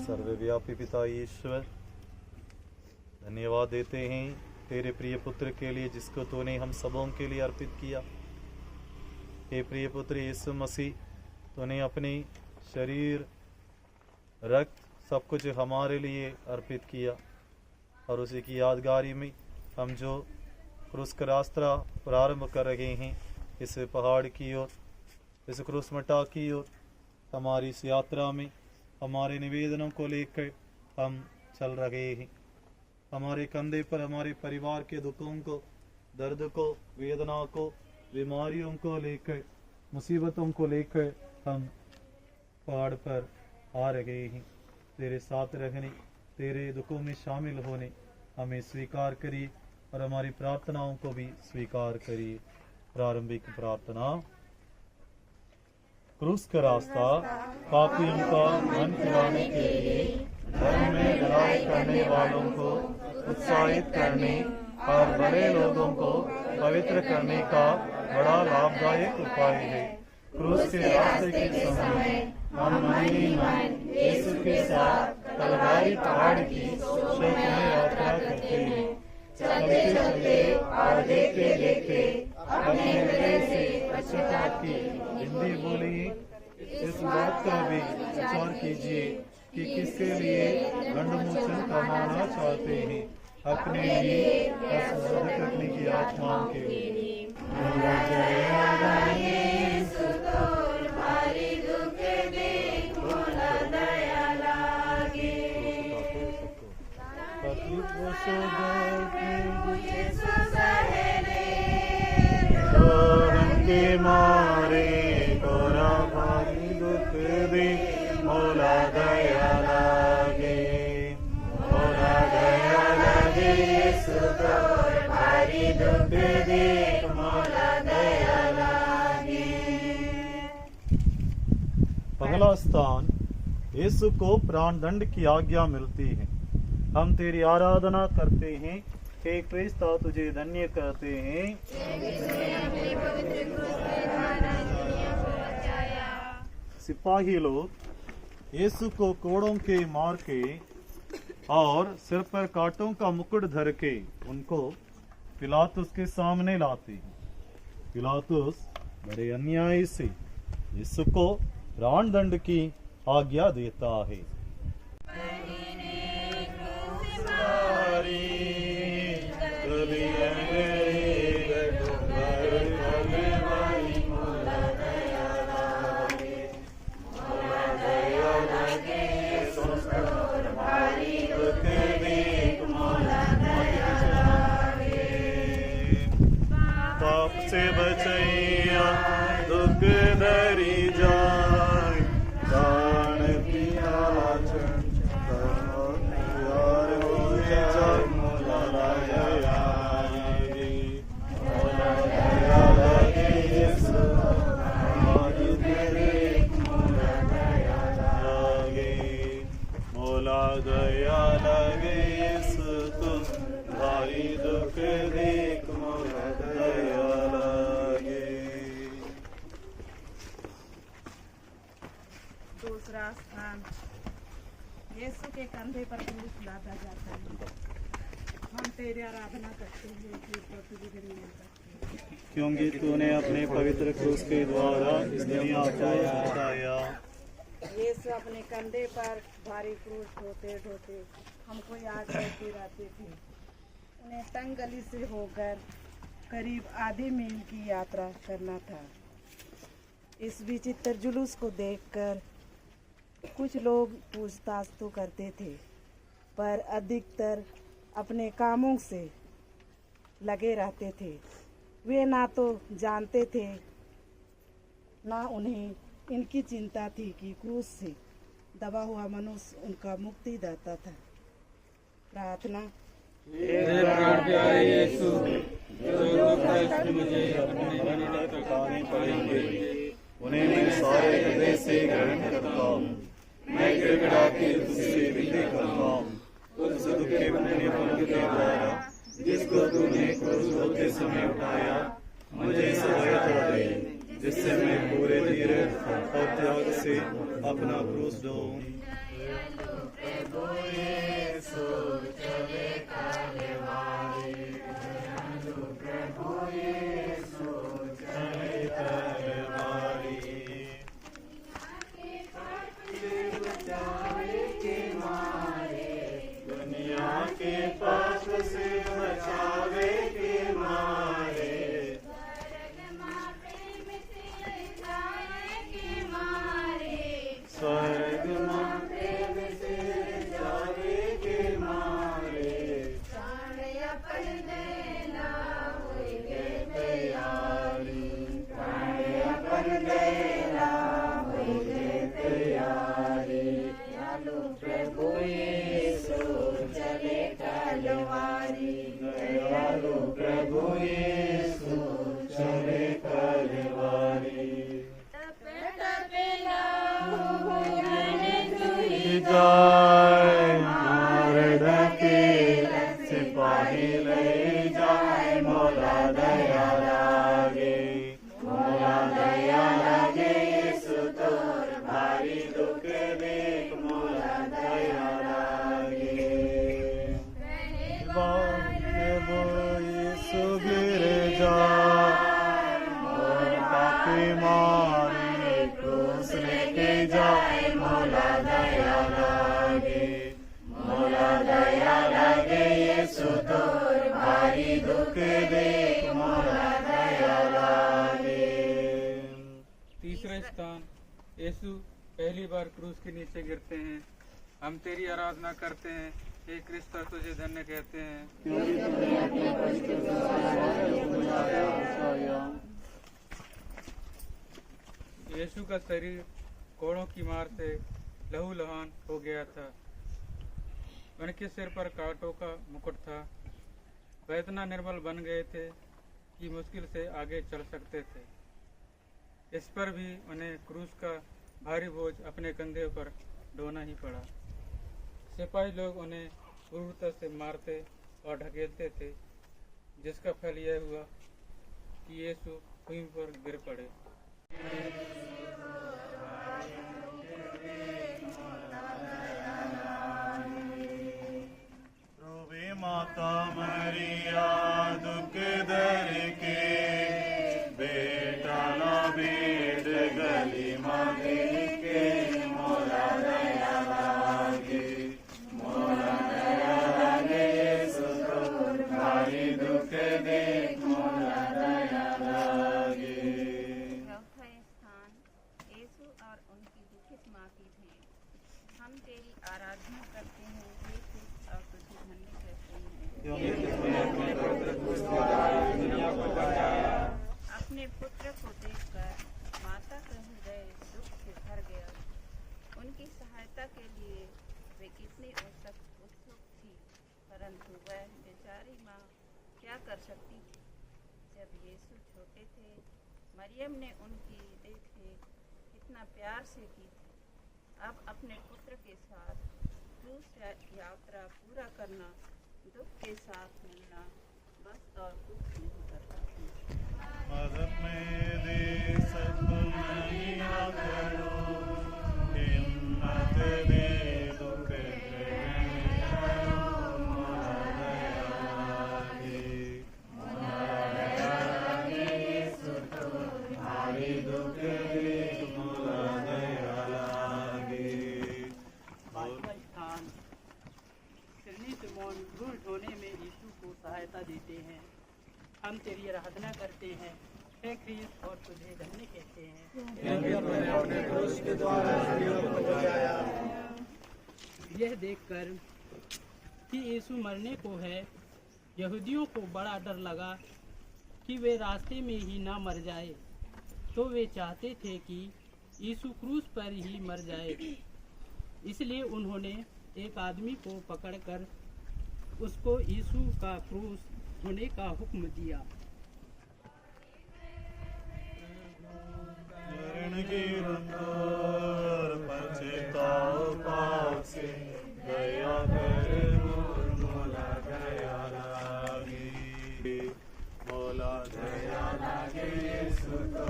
सर्वव्यापी पिता ईश्वर, धन्यवाद देते हैं तेरे प्रिय पुत्र के लिए जिसको तूने हम सबों के लिए अर्पित किया। हे प्रिय पुत्र यीशु मसीह, तूने अपने शरीर रक्त सब कुछ हमारे लिए अर्पित किया और उसी की यादगारी में हम जो क्रूस का रास्ता प्रारंभ कर रहे हैं, इस पहाड़ की ओर, इस क्रूस मटा की ओर, हमारी इस यात्रा में हमारे निवेदनों को लेकर हम चल रहे हैं। हमारे कंधे पर हमारे परिवार के दुखों को, दर्द को, वेदना को, बीमारियों को लेकर, मुसीबतों को लेकर हम पहाड़ पर आ रहे हैं। तेरे साथ रहने, तेरे दुखों में शामिल होने हमें स्वीकार करिए और हमारी प्रार्थनाओं को भी स्वीकार करिए। प्रारंभिक प्रार्थना। क्रूस का रास्ता पापियों का मन फिराने के लिए धर्म में लड़ाई करने वालों को उत्साहित करने और बड़े लोगों को पवित्र करने का बड़ा लाभदायक उपाय है। क्रूस के रास्ते के समय हम मन ही मन यीशु के साथ कलवारी पहाड़ की शोक में यात्रा करते हैं। चलते चलते और देखते देखते अपने हृदय से पश्चाताप की हिंदी बोलिए। इस बात का भी विचार कीजिए कि किसके लिए दंडमोचन कमाना चाहते हैं, अपने लिए अपनी की आत्माओं के लिए। के मारे तोरा भारी दुख दे, मोला दया लागे, मोला दया लागे, यीशु तोर भारी दुख दे, मोला दया लागे। पहला स्थान, यीशु को प्राण दंड की आज्ञा मिलती है। हम तेरी आराधना करते हैं, हे क्रिस्ता तुझे धन्य कहते हैं। सिपाही लोग यीशु को कोड़ों के मार के और सिर पर कांटों का मुकुट धर के उनको पिलातुस के सामने लाते हैं। पिलातुस बड़े अन्याय से यीशु को प्राण दंड की आज्ञा देता है। पाप से बचैया दुख धरी जाय, दान पिया यार हो जाय, मोला दया लागे, मोला दया लागे, यीशु भारी दुख मोला दया लागे, मोला दया लागे, यीशु तुम भारी दुख देख मोला दया लागे। दूसरा स्थान, यीशु के कंधे पर क्रूस लादा जाता है। हम तेरी आराधना करते हैं कि प्रतिदिन मिल सकते हैं, क्योंकि तूने अपने पवित्र क्रूस के द्वारा इस दुनिया को बचाया। यीशु अपने कंधे पर भारी क्रूस ढोते ढोते हमको याद करते रहते थे। उन्हें तंग गली से होकर करीब आधे मील की यात्रा करना था। इस विचित्र जुलूस को देखकर कुछ लोग पूछताछ तो करते थे, पर अधिकतर अपने कामों से लगे रहते थे। वे ना तो जानते थे, ना उन्हें इनकी चिंता थी कि क्रूस से दबा हुआ मनुष्य उनका मुक्तिदाता था। प्रार्थना। उन्हें मैं सारे हृदय से ग्रहण करता हूँ। मैं गिड़गिड़ा के तुझसे विनती करता हूँ उस दुख के पुण्य फल के द्वारा जिसको तूने क्रूस ढोते समय उठाया, मुझे सहायता दे, जिससे मैं पूरे धीरज और त्याग से अपना क्रूस ढोऊं। तीसरा स्थान, यीशु पहली बार क्रूस के नीचे गिरते हैं। हम तेरी आराधना करते हैं, हे क्रिस्ता तुझे धन्य कहते हैं। यीशु का शरीर कोड़ों की मार से लहूलुहान हो गया था। उनके सिर पर कांटों का मुकुट था। वह इतना निर्बल बन गए थे कि मुश्किल से आगे चल सकते थे। इस पर भी उन्हें क्रूस का भारी बोझ अपने कंधे पर ढोना ही पड़ा। सिपाही लोग उन्हें क्रूरता से मारते और ढकेलते थे, जिसका फल यह हुआ कि यीशु भूमि पर गिर पड़े। माता मरिया दुख दर के बेटा ना बेट गली मांगे के मोला दया लागे, मोला दया लागे यीशु तोर भारी दुख देख मोला दया लागे। चौथा स्थान, यीशु और उनकी दुखित माँ की भेंट। हम तेरी आराधना करते हैं, हे क्रिस्त, और तुझे धन्य कहते हैं। अपने पुत्र को देखकर माता का हृदय दुख से भर गया। उनकी सहायता के लिए वे कितनी उत्सुक थी, परंतु वह बेचारी माँ क्या कर सकती थी। जब यीशु छोटे थे, मरियम ने उनकी देखरेख कितना प्यार से की थी। अब अपने पुत्र के साथ क्रूस यात्रा पूरा करना, दुख के साथ मिलना, बस और कुछ नहीं करता थी। मदद में दे सब नहीं करो, हम तेरी आराधना करते हैं, हे ख्रीस्त, और तुझे धन्य कहते हैं। यह देखकर कि यीशु मरने को है, यहूदियों को बड़ा डर लगा कि वे रास्ते में ही ना मर जाए, तो वे चाहते थे कि यीशु क्रूस पर ही मर जाए। इसलिए उन्होंने एक आदमी को पकड़कर उसको यीशु का क्रूस होने का हुक्म दिया। मरण की रंगोर पछताओ पाप से दया कर मोला दया लागे, मोला दया लागे यीशु तो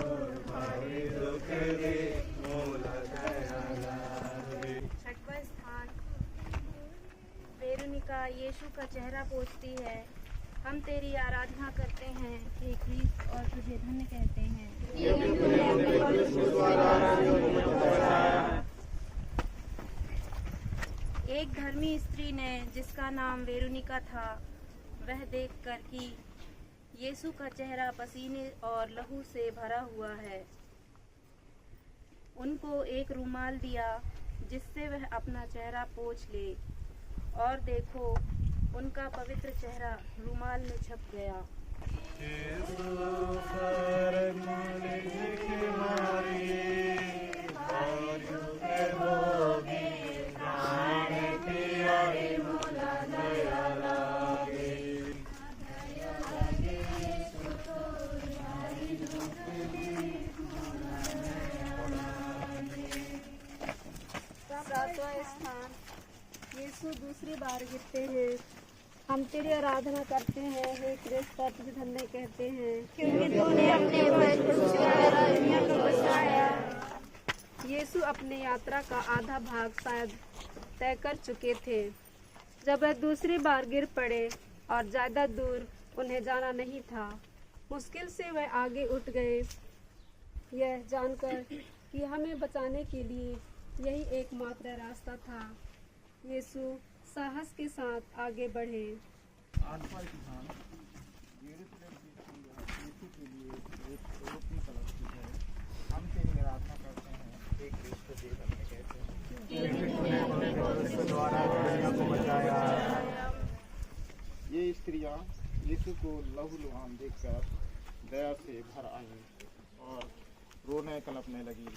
भारी दुख दे, मोला दया लागे। छठवां स्थान, वेरोनिका यीशु का चेहरा पोंछती है। हम तेरी आराधना करते हैं, हे ख्रीस्त, और तुझे धन्य कहते हैं। एक धर्मी स्त्री ने, जिसका नाम वेरोनिका था, वह देखकर कि यीशु का चेहरा पसीने और लहू से भरा हुआ है, उनको एक रुमाल दिया जिससे वह अपना चेहरा पोंछ ले, और देखो उनका पवित्र चेहरा रुमाल में छप गया। सातवां स्थान, यीशु दूसरी बार गिरते हैं। हम तेरी आराधना करते हैं, हे ख्रीस्त, और तुझे धन्य कहते हैं, क्योंकि तूने अपने वचन द्वारा दुनिया को बचाया। यीशु अपनी यात्रा का आधा भाग शायद तय कर चुके थे जब वह दूसरी बार गिर पड़े, और ज्यादा दूर उन्हें जाना नहीं था। मुश्किल से वह आगे उठ गए, यह जानकर कि हमें बचाने के लिए यही एकमात्र रास्ता था। यीशु साहस के साथ आगे बढ़े। आठवां स्थान, यरूशलेम की यीशु के लिए एक रोटी तलस्ती है। हम तेरी आराधना करते हैं, हे ख्रीस्त, तुझे धन्य कहते हैं, क्योंकि तूने अपने द्वारा दुनिया को बचाया। ये स्त्रियां यीशु को लहूलुहान देखकर दया से भर आई और रोने कलपने लगी।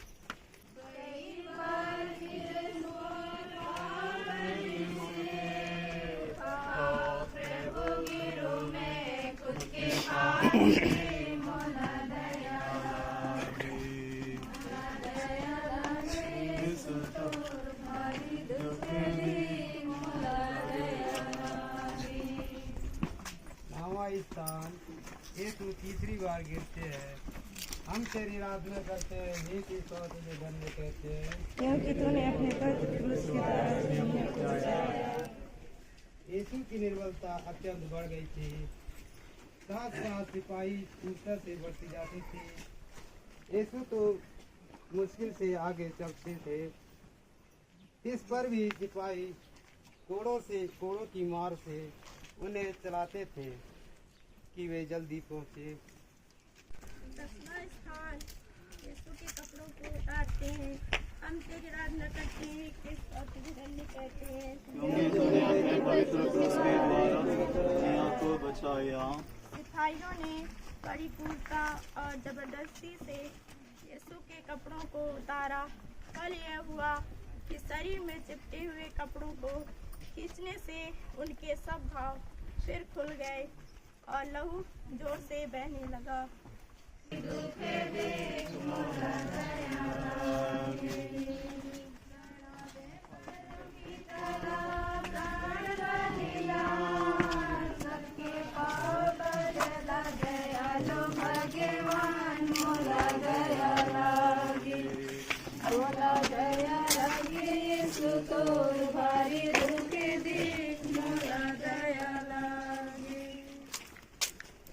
नौवां स्थान, यीशु तीसरी बार गिरते हैं। हम तेरी आराधना करते हैं, हे ख्रीस्त, और तुझे धन्य कहते हैं, क्योंकि तूने अपने पवित्र क्रूस के द्वारा दुनिया को बचाया। यीशु की निर्बलता अत्यंत बढ़ गई थी। साथ साथ सिपाही ऊपर से बढ़ती जाती थी। यीशु तो मुश्किल से आगे चलते थे, इस पर भी सिपाही कोड़ों की मार से उन्हें चलाते थे कि वे जल्दी पहुंचे। 10वां स्थान, यीशु के कपड़ों को उतारते हैं। हम तेरी आराधना करते हैं, ख्रीस्त, और तुझे धन्य कहते हैं, क्योंकि तूने अपने पवित्र क्रूस के द्वारा दुनिया को बचाया। सिपाहियों ने बड़ी क्रूरता और जबरदस्ती से यीशु के कपड़ों को उतारा। फल यह हुआ कि शरीर में चिपटे हुए कपड़ों को खींचने से उनके सब घाव फिर खुल गए और लहू जोर से बहने लगा।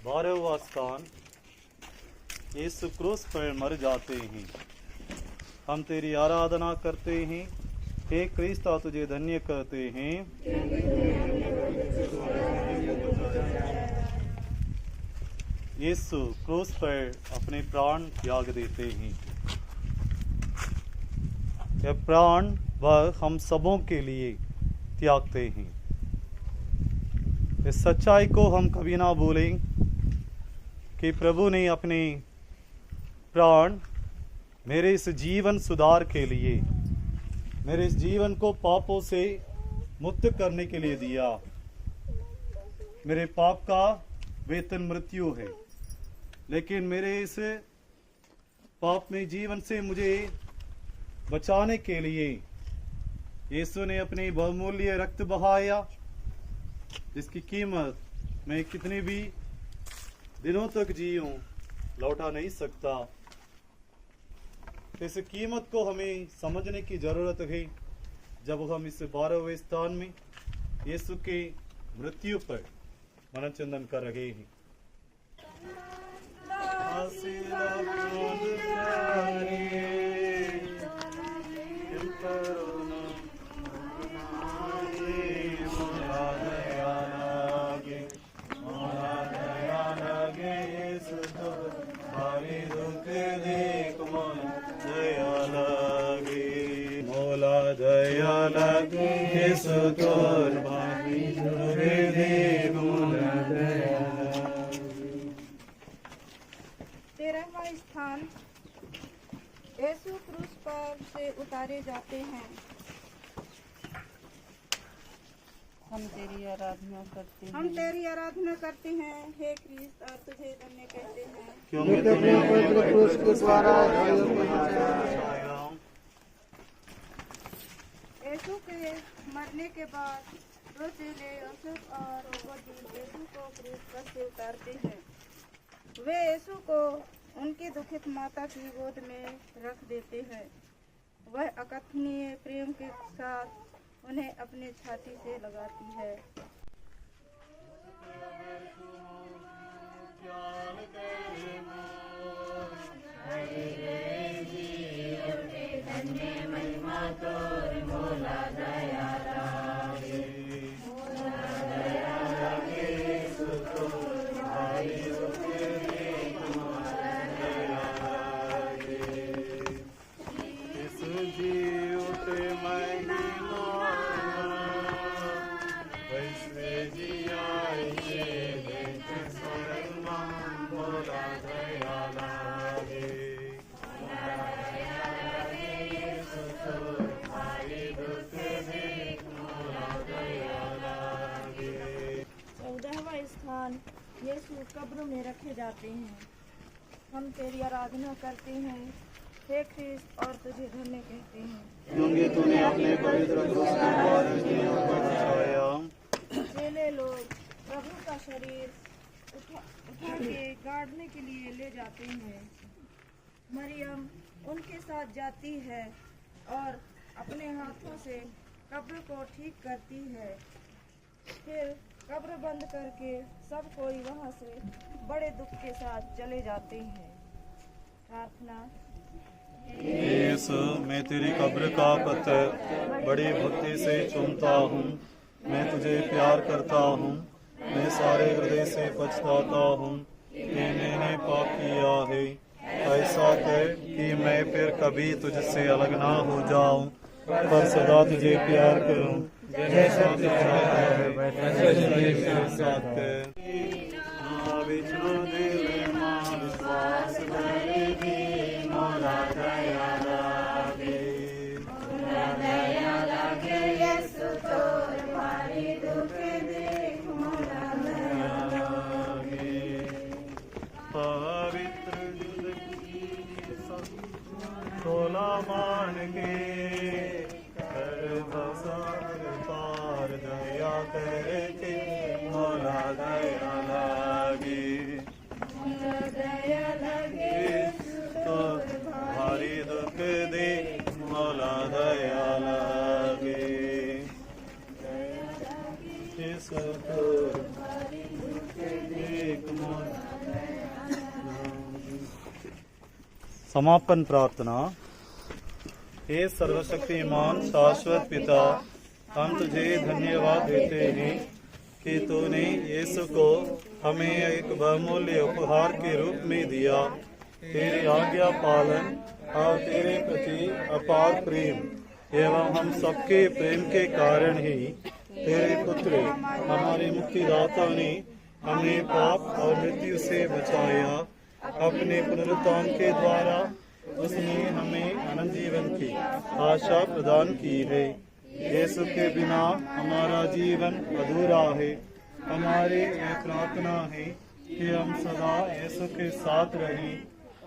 बारहवां स्थान, यीशु क्रूस पर मर जाते हैं। हम तेरी आराधना करते हैं, हे ख्रीस्त, तुझे धन्य कहते हैं, यीशु क्रूस पर अपने प्राण त्याग देते हैं। यह प्राण वह हम सबों के लिए त्यागते हैं। इस सच्चाई को हम कभी ना भूलें कि प्रभु ने अपने प्राण मेरे इस जीवन सुधार के लिए, मेरे इस जीवन को पापों से मुक्त करने के लिए दिया। मेरे पाप का वेतन मृत्यु है, लेकिन मेरे इस पाप में जीवन से मुझे बचाने के लिए यीशु ने अपनी बहुमूल्य रक्त बहाया, जिसकी कीमत मैं कितने भी दिनों तक जीऊं लौटा नहीं सकता। इस कीमत को हमें समझने की जरूरत है जब हम इस 12वें स्थान में यीशु के मृत्यु पर मननचंदन कर रहे हैं। दया लगे यीशु तोर भाई देव मोला दया। 13वां स्थान, यीशु क्रूस पर से उतारे जाते हैं। हम तेरी आराधना करते हैं। हम तेरी आराधना करते हैं, हे क्रिस्त, और तुझे धन्य कहते हैं, क्योंकि तुमने पवित्र क्रूस के द्वारा यीशु के मरने के बाद दो चेले यूसुफ और ओबदीन यीशु को क्रूस पर से उतारते हैं। वे यीशु को उनकी दुखित माता की गोद में रख देते हैं। वह अकथनीय प्रेम के साथ उन्हें अपने छाती से लगाती है। यीशु कब्र में रखे जाते हैं। हम तेरी आराधना करते हैं, हे ख्रिस्त, और तुझे धन्य कहते हैं, क्योंकि तूने अपने पवित्र क्रूस के द्वारा दुनिया को बचाया। चेले लोग प्रभु का शरीर उठा के गाड़ने के लिए ले जाते हैं। मरियम उनके साथ जाती है और अपने हाथों से कब्र को ठीक करती है। फिर कब्र बंद करके सब कोई वहां से बड़े दुख के साथ चले जाते हैं। प्रार्थना। यीशु, मैं तेरी कब्र का पत्थर बड़ी भक्ति से चूमता हूँ। मैं तुझे प्यार करता हूँ। मैं सारे हृदय से पछताता हूँ कि मैंने पाप किया है। ऐसा कर कि मैं फिर कभी तुझसे अलग ना हो जाऊं, पर सदा तुझे प्यार करूं। जैसा तू चाहता है वैसा मेरे साथ कर। विष्णु दिल मां विश्वास करेगी, मोला दया लागे, मोला दया लागे। यीशु तोर भारी दुख देख, मोला दया लागे। पवित्र सोला मान के कर बसार पार दया करके, मोला दया लागे, मोला दया लागे। तो भारी दुख दे, मोला दया लागे। यीशु तोर भारी दुख देख, मोला समापन प्रार्थना। हे सर्वशक्तिमान शाश्वत पिता, हम तुझे धन्यवाद देते हैं कि तूने यीशु को हमें एक बहुमूल्य उपहार के रूप में दिया। तेरी आज्ञा पालन और तेरे प्रति अपार प्रेम एवं हम सबके प्रेम के कारण ही तेरे पुत्र हमारे मुक्तिदाता ने हमें पाप और मृत्यु से बचाया। अपने पुनरुत्थान के द्वारा उसने हमें अनंत जीवन की आशा प्रदान की है। यीशु के बिना हमारा जीवन अधूरा है। हमारी यह प्रार्थना है कि हम सदा यीशु के साथ रहें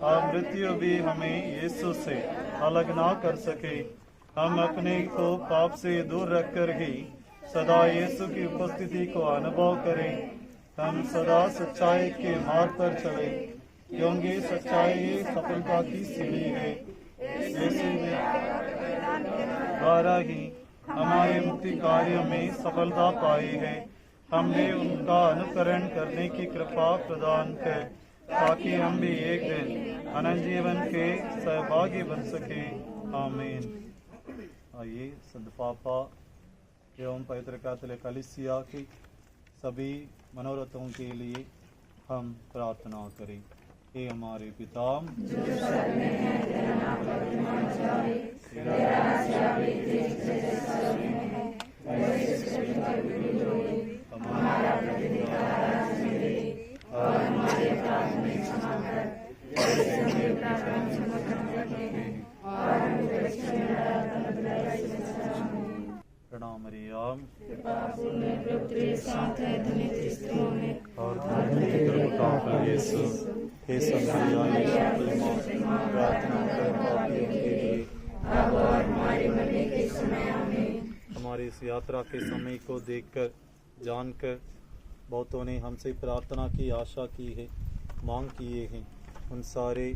और मृत्यु भी हमें यीशु से अलग ना कर सके। हम अपने को पाप से दूर रखकर ही सदा यीशु की उपस्थिति को अनुभव करें। हम सदा सच्चाई के मार्ग पर चले, क्योंकि सच्चाई सफलता की सीढ़ी है। यीशु द्वारा ही हमारे मुक्ति कार्यों में सफलता पाई है। हमने उनका अनुकरण करने की कृपा प्रदान कर, ताकि हम भी एक दिन अनंत जीवन के सहभागी बन सके। आमीन। आइए संत पापा एवं पवित्र कैथोलिक कलीसिया की सभी मनोरथों के लिए हम प्रार्थना करें। हे हमारे पिता, प्रणाम मरियम और यीशु हे प्रार्थना कर पापियों के लिए हमारी इस यात्रा के समय को देखकर जानकर बहुतों ने हमसे प्रार्थना की आशा की है, मांग किए हैं। उन सारे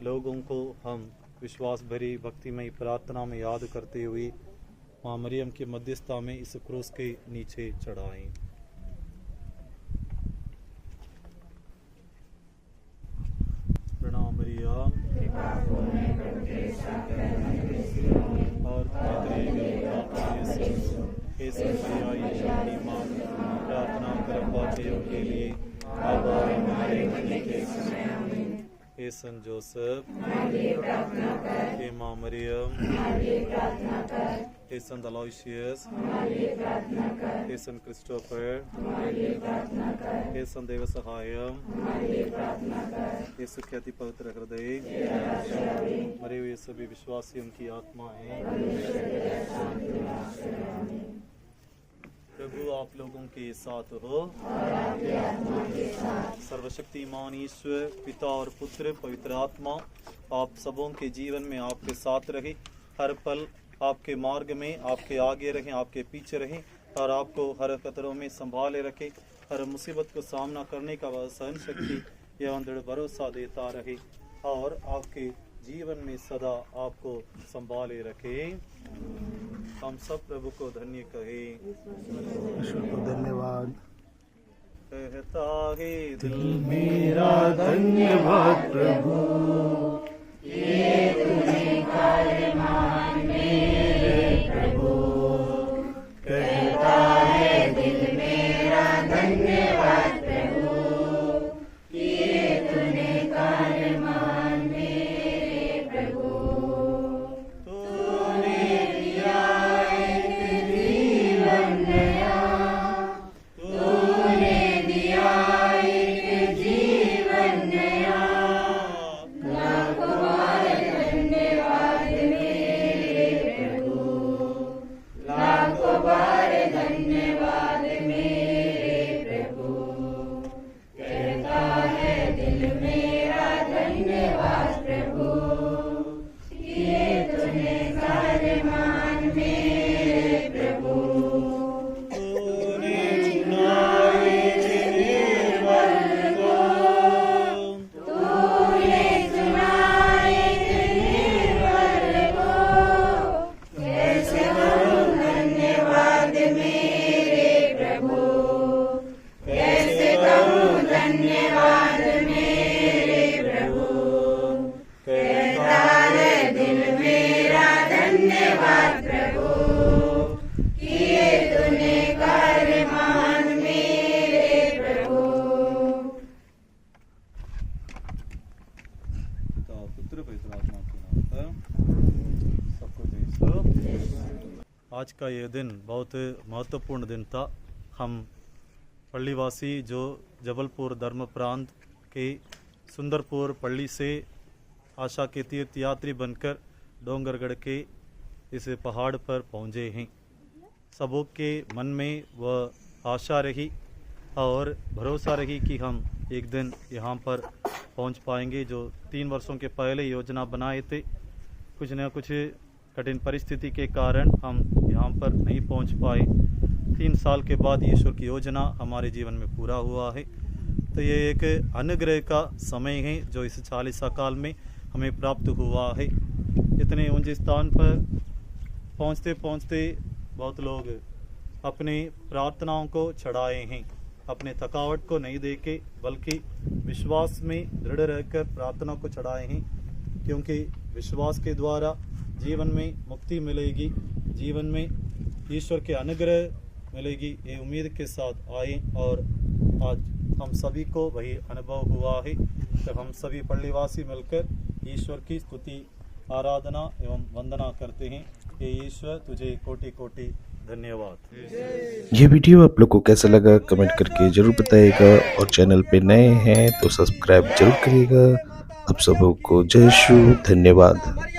लोगों को हम विश्वास भरी भक्तिमय प्रार्थना में याद करते हुए माँ मरियम की मध्यस्थता में इस क्रूस के नीचे चढ़ाएं। प्रणाम मरियम और प्रार्थना कर पापियों के लिए अब और हमारे मरने के समय आमीन। हे संत जोसेफ, हे माँ मरियम, हे संत अलोयसियस, हे संत क्रिस्टोफर, हे संत देव सहायम, हे सुख्याति पवित्र हृदय, मरे हुए सभी विश्वासियों की आत्माएं, प्रभु आप लोगों के साथ हो। सर्वशक्तिमान ईश्वर पिता और पुत्र पवित्र आत्मा आप सबों के जीवन में आपके साथ रहे, हर पल आपके मार्ग में आपके आगे रहें, आपके पीछे रहें और आपको हर खतरों में संभाले रखे। हर मुसीबत को सामना करने का वह सहन शक्ति एवं दृढ़ भरोसा देता रहे और आपके जीवन में सदा आपको संभाले रखे। हम सब प्रभु को धन्य कहें। धन्यवाद। कहता है दिल मेरा धन्यवाद प्रभु, ये तूने कार्य महान मेरे प्रभु। कहता है दिल मेरा धन्यवाद प्रभु, ये तूने कार्य महान मेरे प्रभु। तूने दिया एक जीवन नया, तूने दिया एक जीवन नया। लाखों बार धन्यवाद मेरे आज का ये दिन बहुत महत्वपूर्ण दिन था। हम पल्लीवासी जो जबलपुर धर्म प्रांत के सुंदरपुर पल्ली से आशा के तीर्थ यात्री बनकर डोंगरगढ़ के इस पहाड़ पर पहुँचे हैं। सबों के मन में वह आशा रही और भरोसा रही कि हम एक दिन यहाँ पर पहुँच पाएंगे। जो 3 वर्षों के पहले योजना बनाए थे, कुछ न कुछ कठिन परिस्थिति के कारण हम यहाँ पर नहीं पहुँच पाए। 3 साल के बाद ईश्वर की योजना हमारे जीवन में पूरा हुआ है। तो ये एक अनुग्रह का समय है जो इस 40 काल में हमें प्राप्त हुआ है। इतने ऊंचे स्थान पर पहुँचते पहुँचते बहुत लोग अपनी प्रार्थनाओं को चढ़ाए हैं, अपने थकावट को नहीं देके बल्कि विश्वास में दृढ़ रहकर प्रार्थना को चढ़ाए हैं, क्योंकि विश्वास के द्वारा जीवन में मुक्ति मिलेगी, जीवन में ईश्वर के अनुग्रह मिलेगी। ये उम्मीद के साथ आए और आज हम सभी को वही अनुभव हुआ है। तो हम सभी पल्लीवासी मिलकर ईश्वर की स्तुति, आराधना एवं वंदना करते हैं। हे ईश्वर, तुझे कोटि कोटि धन्यवाद। ये वीडियो आप लोग को कैसा लगा कमेंट करके जरूर बताइएगा, और चैनल पे नए हैं तो सब्सक्राइब जरूर करिएगा। आप सबको जय श्री, धन्यवाद।